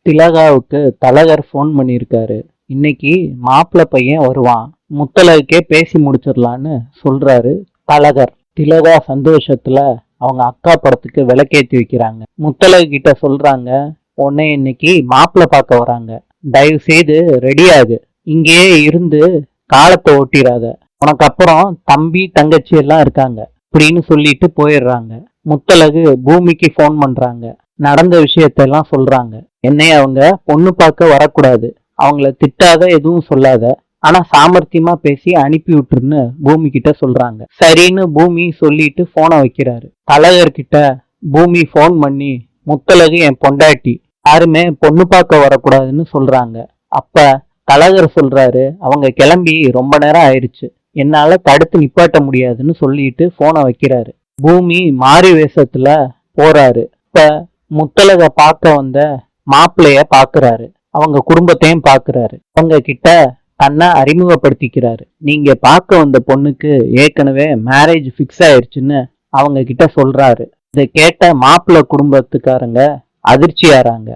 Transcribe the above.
திலகாவுக்கு தலகர் phone பண்ணியிருக்காரு. இன்னைக்கு மாப்பிள்ளை பையன் வருவான், முத்தழகுக்கே பேசி முடிச்சிடலான்னு சொல்றாரு தலகர். திலகா சந்தோஷத்துல அவங்க அக்கா படத்துக்கு விளக்கேத்தி வைக்கிறாங்க. முத்தழகு கிட்ட சொல்றாங்க, உன்னை இன்னைக்கு மாப்பிள்ளை பார்க்க வராங்க, தயவு செய்து ரெடியாகு, இங்கேயே இருந்து காலத்தை ஓட்டிடாத, உனக்கு அப்புறம் தம்பி தங்கச்சி எல்லாம் இருக்காங்க அப்படின்னு சொல்லிட்டு போயிடுறாங்க. முத்தழகு பூமிக்கு ஃபோன் பண்றாங்க, நடந்த விஷயத்தெல்லாம் சொல்றாங்க. என்னை அவங்க பொண்ணு பார்க்க வரக்கூடாது, அவங்கள திட்டாத, எதுவும் சொல்லாத, ஆனா சாமர்த்தியமா பேசி அனுப்பி விட்டுருன்னு பூமி கிட்ட சொல்றாங்க. சரின்னு பூமி சொல்லிட்டு போனை வைக்கிறாரு. தலகர்கிட்ட பூமி ஃபோன் பண்ணி, முத்தழகு என் பொண்டாட்டி, யாருமே பொண்ணு பார்க்க வரக்கூடாதுன்னு சொல்றாங்க. அப்ப தலகர் சொல்றாரு, அவங்க கிளம்பி ரொம்ப நேரம் ஆயிடுச்சு, என்னால தடுத்து நிப்பாட்ட முடியாதுன்னு சொல்லிட்டு போனை வைக்கிறாரு. பூமி மாறி வேஷத்துல போறாரு. இப்ப முத்தழக பார்க்க வந்த மாப்பிள்ளைய பாக்குறாரு, அவங்க குடும்பத்தையும் பாக்குறாரு. அவங்க கிட்ட தன்னை அறிமுகப்படுத்திக்கிறாரு. நீங்க பார்க்க வந்த பொண்ணுக்கு ஏற்கனவே மேரேஜ் ஃபிக்ஸ் ஆயிடுச்சுன்னு அவங்க கிட்ட சொல்றாரு. இதை கேட்ட மாப்பிள்ளை குடும்பத்துக்காரங்க அதிர்ச்சி ஆறாங்க.